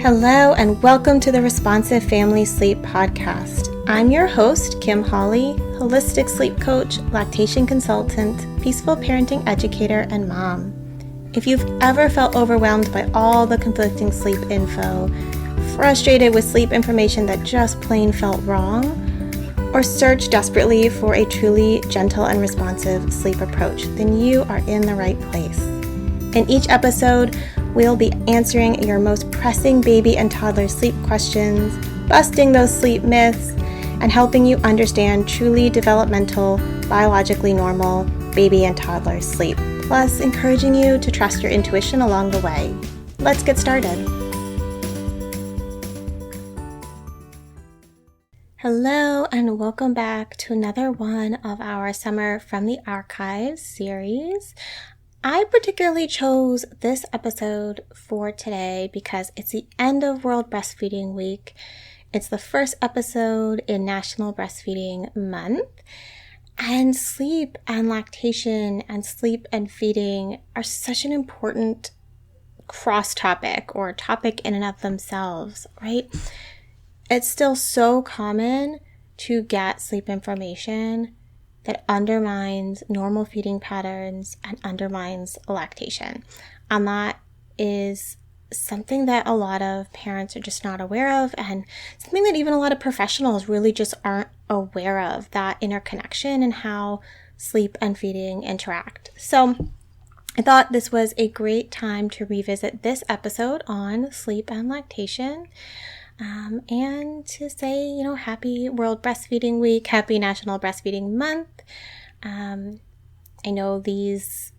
Hello and welcome to the Responsive Family Sleep Podcast. I'm your host, Kim Hawley, holistic sleep coach, lactation consultant, peaceful parenting educator, and mom. If you've ever felt overwhelmed by all the conflicting sleep info, frustrated with sleep information that just plain felt wrong, or searched desperately for a truly gentle and responsive sleep approach, then you are in the right place. In each episode, we'll be answering your most pressing baby and toddler sleep questions, busting those sleep myths, and helping you understand truly developmental, biologically normal baby and toddler sleep, plus encouraging you to trust your intuition along the way. Let's get started. Hello and welcome back to another one of our Summer from the Archives series. I particularly chose this episode for today because it's the end of World Breastfeeding Week. It's the first episode in National Breastfeeding Month. And sleep and lactation and sleep and feeding are such an important cross topic or topic in and of themselves, right? It's still so common to get sleep information that undermines normal feeding patterns and undermines lactation. And that is something that a lot of parents are just not aware of, and something that even a lot of professionals really just aren't aware of, that interconnection and how sleep and feeding interact. So I thought this was a great time to revisit this episode on sleep and lactation. And to say, happy World Breastfeeding Week, happy National Breastfeeding Month. I know these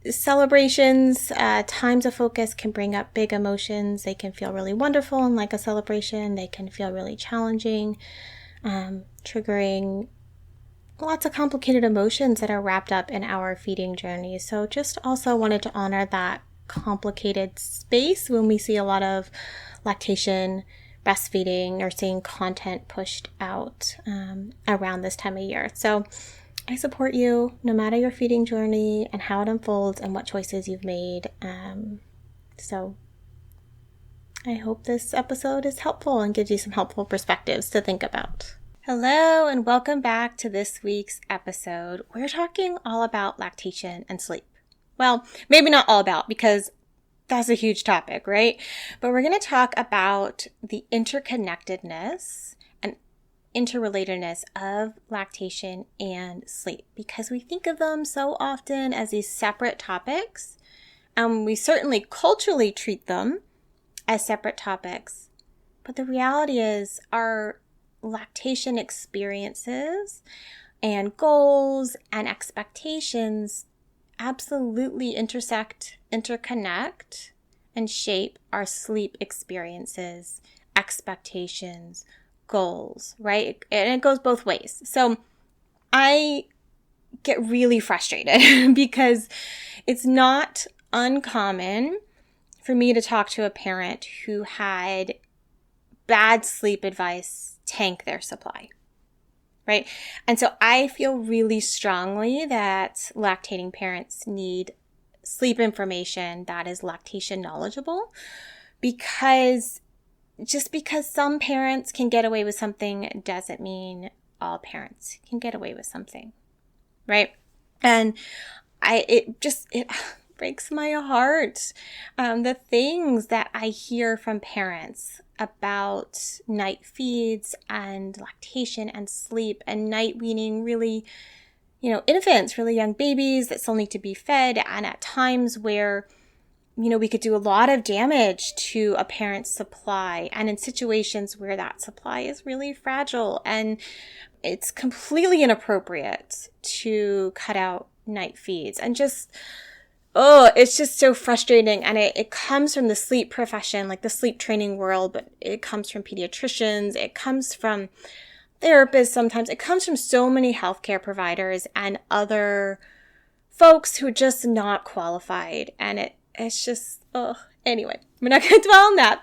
celebrations, times of focus can bring up big emotions. They can feel really wonderful and like a celebration. They can feel really challenging, triggering lots of complicated emotions that are wrapped up in our feeding journey. So just also wanted to honor that complicated space when we see a lot of lactation, breastfeeding, nursing content pushed out around this time of year. So I support you no matter your feeding journey and how it unfolds and what choices you've made. So I hope this episode is helpful and gives you some helpful perspectives to think about. Hello and welcome back to this week's episode. We're talking all about lactation and sleep. Well, maybe not all about, because that's a huge topic, right? But we're going to talk about the interconnectedness and interrelatedness of lactation and sleep, because we think of them so often as these separate topics, and we certainly culturally treat them as separate topics. But the reality is our lactation experiences and goals and expectations absolutely intersect, interconnect, and shape our sleep experiences, expectations, goals, right? And it goes both ways. So I get really frustrated because it's not uncommon for me to talk to a parent who had bad sleep advice tank their supply. Right? And so I feel really strongly that lactating parents need sleep information that is lactation knowledgeable, because just because some parents can get away with something doesn't mean all parents can get away with something, right? And it breaks my heart. The things that I hear from parents about night feeds and lactation and sleep and night weaning, really, infants, really young babies that still need to be fed, and at times where, we could do a lot of damage to a parent's supply, and in situations where that supply is really fragile and it's completely inappropriate to cut out night feeds. And just it's just so frustrating. And it comes from the sleep profession, like the sleep training world, but it comes from pediatricians. It comes from therapists sometimes. It comes from so many healthcare providers and other folks who are just not qualified. And it's just, anyway, we're not going to dwell on that.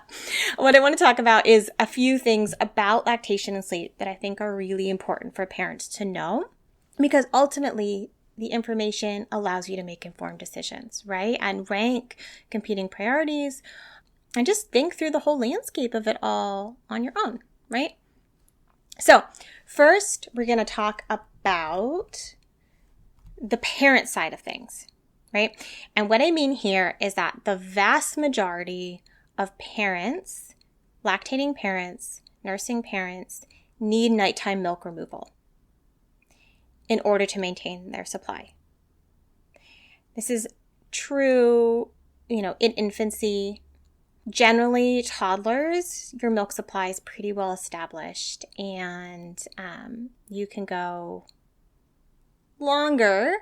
What I want to talk about is a few things about lactation and sleep that I think are really important for parents to know, because ultimately the information allows you to make informed decisions, right? And rank competing priorities and just think through the whole landscape of it all on your own, right? So first, we're going to talk about the parent side of things, right? And what I mean here is that the vast majority of parents, lactating parents, nursing parents, need nighttime milk removal in order to maintain their supply. This is true, in infancy. Generally, toddlers, your milk supply is pretty well established, and you can go longer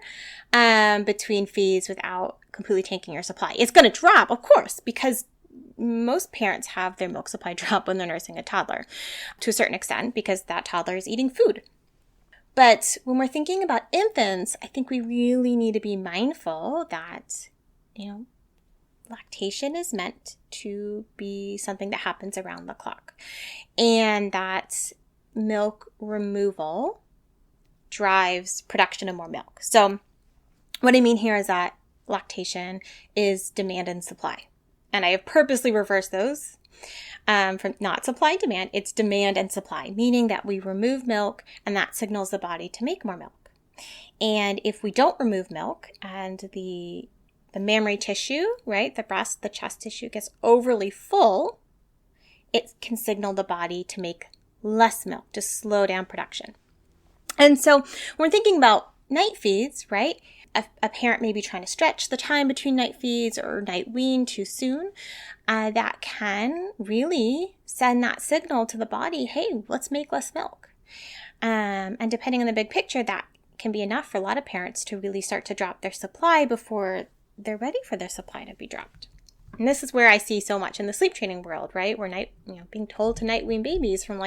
between feeds without completely tanking your supply. It's going to drop, of course, because most parents have their milk supply drop when they're nursing a toddler to a certain extent because that toddler is eating food. But when we're thinking about infants, I think we really need to be mindful that, lactation is meant to be something that happens around the clock, and that milk removal drives production of more milk. So what I mean here is that lactation is demand and supply. And I have purposely reversed those from not supply and demand. It's demand and supply, meaning that we remove milk and that signals the body to make more milk. And if we don't remove milk and the mammary tissue, right, the breast, the chest tissue gets overly full, it can signal the body to make less milk, to slow down production. And so when we're thinking about night feeds, right, a parent may be trying to stretch the time between night feeds or night wean too soon. That can really send that signal to the body, hey, let's make less milk. And depending on the big picture, that can be enough for a lot of parents to really start to drop their supply before they're ready for their supply to be dropped. And this is where I see so much in the sleep training world, right? We're being told to night wean babies from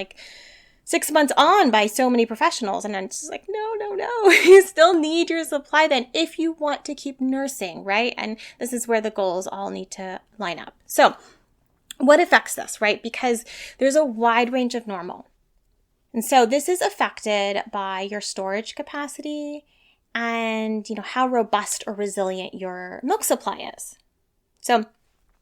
6 months on by so many professionals. And I'm just like, no. You still need your supply then if you want to keep nursing, right? And this is where the goals all need to line up. So what affects this, right? Because there's a wide range of normal. And so this is affected by your storage capacity and, how robust or resilient your milk supply is. So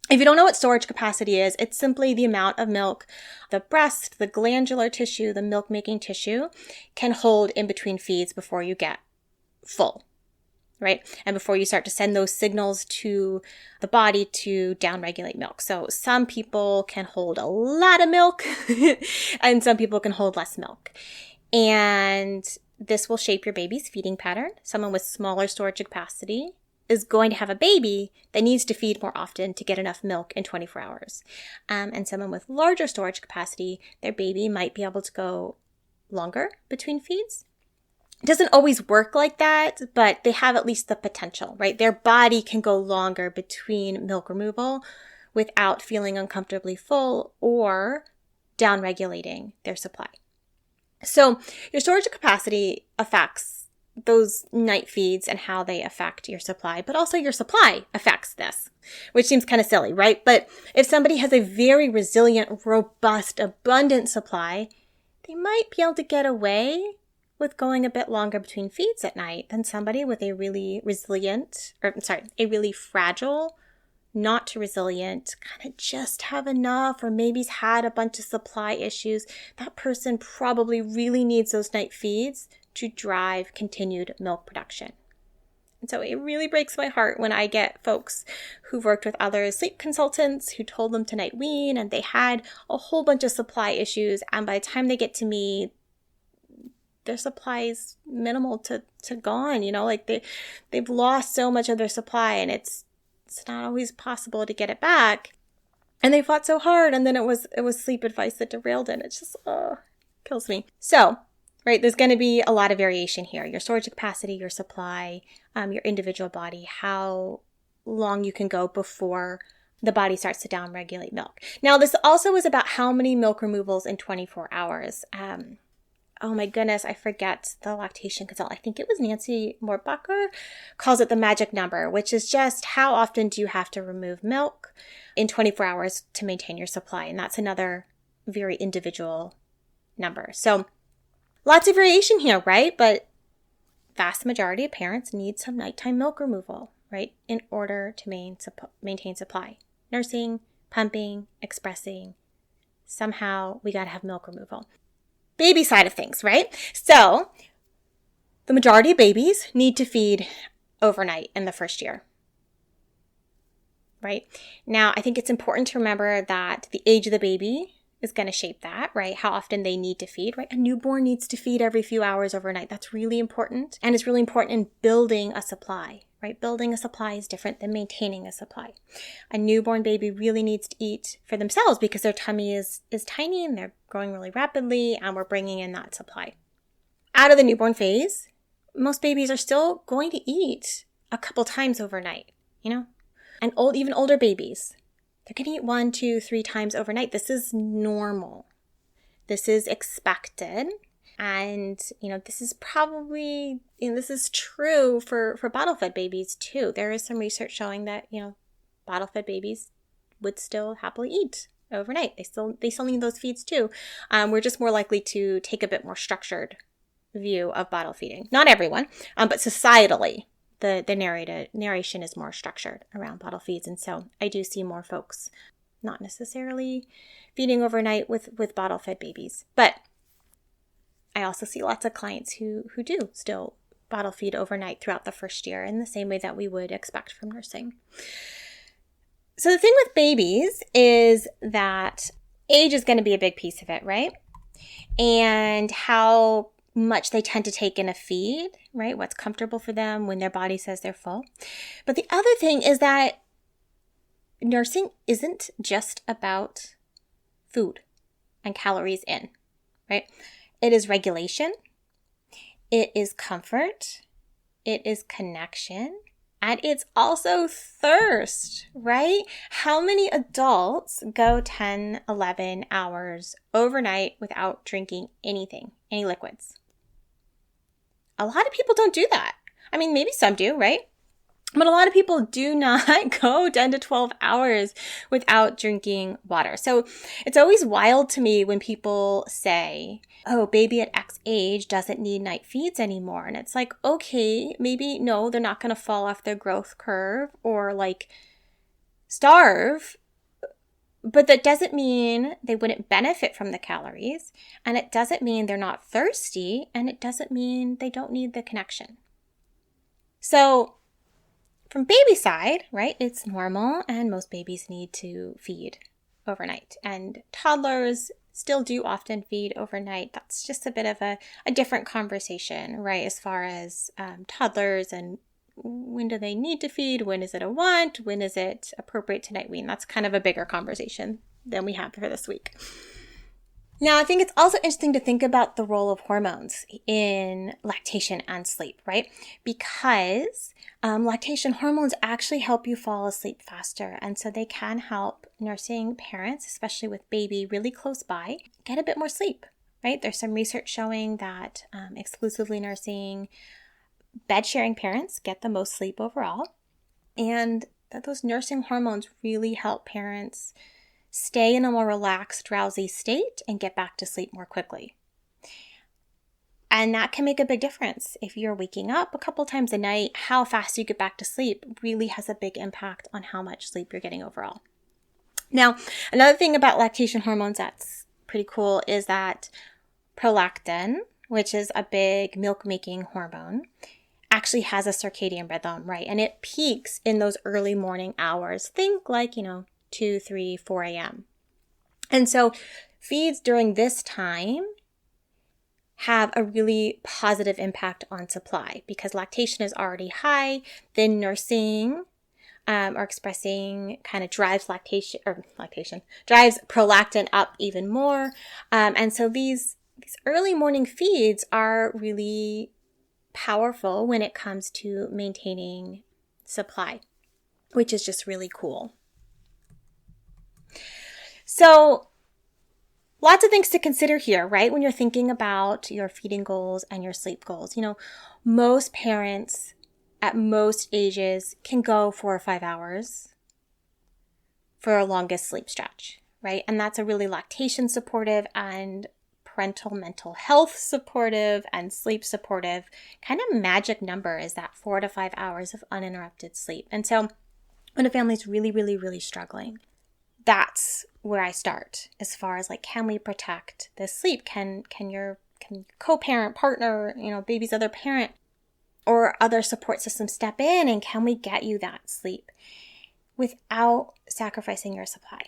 if you don't know what storage capacity is, it's simply the amount of milk the breast, the glandular tissue, the milk-making tissue can hold in between feeds before you get full, right? And before you start to send those signals to the body to downregulate milk. So some people can hold a lot of milk and some people can hold less milk. And this will shape your baby's feeding pattern. Someone with smaller storage capacity is going to have a baby that needs to feed more often to get enough milk in 24 hours. And someone with larger storage capacity, their baby might be able to go longer between feeds. It doesn't always work like that, but they have at least the potential, right? Their body can go longer between milk removal without feeling uncomfortably full or downregulating their supply. So your storage capacity affects those night feeds and how they affect your supply, but also your supply affects this, which seems kind of silly, right? But if somebody has a very resilient, robust, abundant supply, they might be able to get away with going a bit longer between feeds at night than somebody with a really fragile, not too resilient, kind of just have enough, or maybe's had a bunch of supply issues. That person probably really needs those night feeds to drive continued milk production. And so it really breaks my heart when I get folks who've worked with other sleep consultants who told them to night wean and they had a whole bunch of supply issues. And by the time they get to me, their supply is minimal to gone, they've lost so much of their supply and it's not always possible to get it back. And they fought so hard and then it was sleep advice that derailed it. It's just, kills me. So, right, there's going to be a lot of variation here. Your storage capacity, your supply, your individual body, how long you can go before the body starts to downregulate milk. Now, this also is about how many milk removals in 24 hours. Oh my goodness, I forget the lactation consultant. I think it was Nancy Mortbacher calls it the magic number, which is just how often do you have to remove milk in 24 hours to maintain your supply. And that's another very individual number. So lots of variation here, right? But vast majority of parents need some nighttime milk removal, right? In order to maintain supply. Nursing, pumping, expressing. Somehow we got to have milk removal. Baby side of things, right? So the majority of babies need to feed overnight in the first year, right? Now, I think it's important to remember that the age of the baby is going to shape that, right? How often they need to feed, right? A newborn needs to feed every few hours overnight. That's really important. And it's really important in building a supply, right? Building a supply is different than maintaining a supply. A newborn baby really needs to eat for themselves because their tummy is tiny and they're growing really rapidly, and we're bringing in that supply. Out of the newborn phase, most babies are still going to eat a couple times overnight, and even older babies, they're going to eat 1, 2, 3 times overnight. This is normal. This is expected. And, this is probably, this is true for bottle-fed babies too. There is some research showing that, bottle-fed babies would still happily eat overnight. They still need those feeds too. We're just more likely to take a bit more structured view of bottle feeding. Not everyone, but societally, the narration is more structured around bottle feeds. And so I do see more folks not necessarily feeding overnight with bottle-fed babies. But I also see lots of clients who do still bottle feed overnight throughout the first year in the same way that we would expect from nursing. So the thing with babies is that age is going to be a big piece of it, right? And how much they tend to take in a feed, right? What's comfortable for them when their body says they're full. But the other thing is that nursing isn't just about food and calories in, right? It is regulation, it is comfort, it is connection, and it's also thirst, right? How many adults go 10, 11 hours overnight without drinking anything, any liquids? A lot of people don't do that. I mean, maybe some do, right? But a lot of people do not go 10 to 12 hours without drinking water. So it's always wild to me when people say, oh, baby at X age doesn't need night feeds anymore. And it's like, okay, maybe no, they're not going to fall off their growth curve or starve. But that doesn't mean they wouldn't benefit from the calories. And it doesn't mean they're not thirsty. And it doesn't mean they don't need the connection. So from baby side, right, it's normal and most babies need to feed overnight. And toddlers still do often feed overnight. That's just a bit of a different conversation, right, as far as toddlers and when do they need to feed? When is it a want? When is it appropriate to night wean? That's kind of a bigger conversation than we have for this week. Now, I think it's also interesting to think about the role of hormones in lactation and sleep, right? Because lactation hormones actually help you fall asleep faster. And so they can help nursing parents, especially with baby really close by, get a bit more sleep, right? There's some research showing that exclusively nursing bed sharing parents get the most sleep overall. And that those nursing hormones really help parents stay in a more relaxed, drowsy state and get back to sleep more quickly. And that can make a big difference. If you're waking up a couple times a night, how fast you get back to sleep really has a big impact on how much sleep you're getting overall. Now, another thing about lactation hormones that's pretty cool is that prolactin, which is a big milk-making hormone, actually has a circadian rhythm, right? And it peaks in those early morning hours. Think 2, 3, 4 a.m. And so feeds during this time have a really positive impact on supply because lactation is already high. Then nursing or expressing kind of drives drives prolactin up even more. And so these early morning feeds are really powerful when it comes to maintaining supply, which is just really cool. So lots of things to consider here, right? When you're thinking about your feeding goals and your sleep goals. Most parents at most ages can go 4 or 5 hours for a longest sleep stretch, right? And that's a really lactation supportive and parental mental health supportive and sleep supportive kind of magic number is that 4 to 5 hours of uninterrupted sleep. And so when a family's really, really, really struggling, that's where I start as far as like, can we protect this sleep? Can co-parent, partner, baby's other parent or other support system step in, and can we get you that sleep without sacrificing your supply?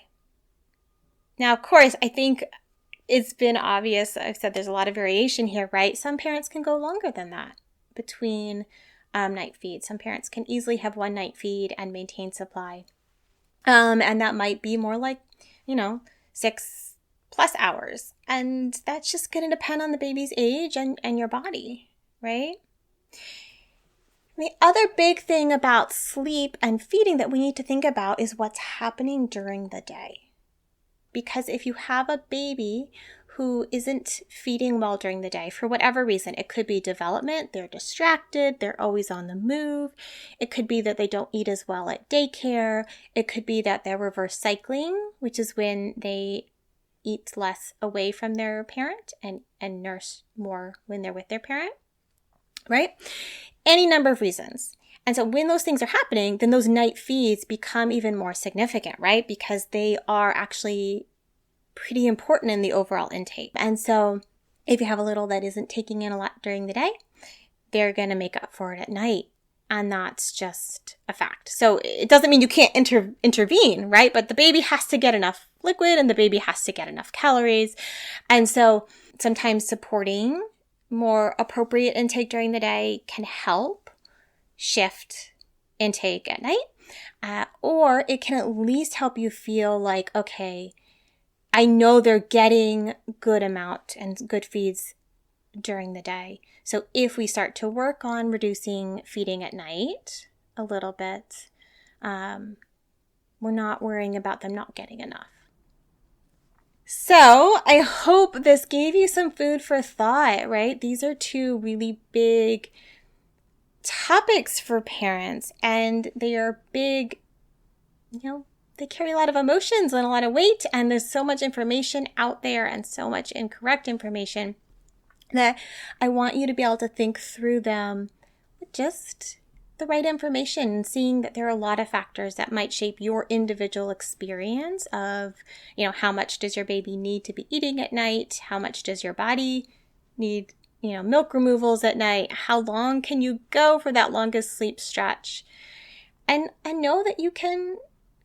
Now, of course, I think it's been obvious. I've said there's a lot of variation here, right? Some parents can go longer than that between night feeds. Some parents can easily have one night feed and maintain supply. And that might be more like, 6+ hours. And that's just going to depend on the baby's age and your body, right? The other big thing about sleep and feeding that we need to think about is what's happening during the day. Because if you have a baby who isn't feeding well during the day, for whatever reason, it could be development, they're distracted, they're always on the move. It could be that they don't eat as well at daycare. It could be that they're reverse cycling, which is when they eat less away from their parent and nurse more when they're with their parent, right? Any number of reasons. And so when those things are happening, then those night feeds become even more significant, right? Because they are actually pretty important in the overall intake. And so if you have a little that isn't taking in a lot during the day, they're going to make up for it at night. And that's just a fact. So it doesn't mean you can't intervene, right? But the baby has to get enough liquid and the baby has to get enough calories. And so sometimes supporting more appropriate intake during the day can help shift intake at night. Or it can at least help you feel like, okay, I know they're getting good amount and good feeds during the day. So if we start to work on reducing feeding at night a little bit, we're not worrying about them not getting enough. So I hope this gave you some food for thought, right? These are two really big topics for parents, and they are big, they carry a lot of emotions and a lot of weight, and there's so much information out there and so much incorrect information that I want you to be able to think through them with just the right information, seeing that there are a lot of factors that might shape your individual experience of, how much does your baby need to be eating at night? How much does your body need, milk removals at night? How long can you go for that longest sleep stretch? And know that you can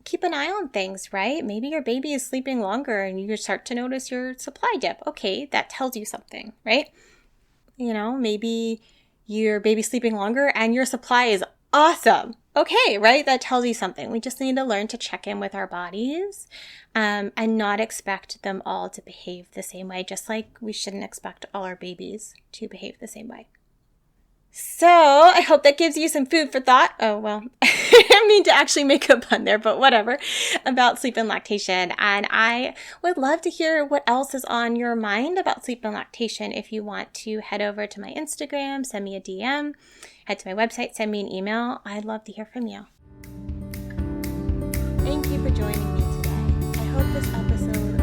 keep an eye on things, right? Maybe your baby is sleeping longer and you start to notice your supply dip. Okay, that tells you something, right? Maybe your baby's sleeping longer and your supply is awesome. Okay, right? That tells you something. We just need to learn to check in with our bodies and not expect them all to behave the same way, just like we shouldn't expect all our babies to behave the same way. So I hope that gives you some food for thought. Oh, well, I didn't mean to actually make a pun there, but whatever, about sleep and lactation. And I would love to hear what else is on your mind about sleep and lactation. If you want to head over to my Instagram, send me a DM, head to my website, send me an email. I'd love to hear from you. Thank you for joining me today. I hope this episode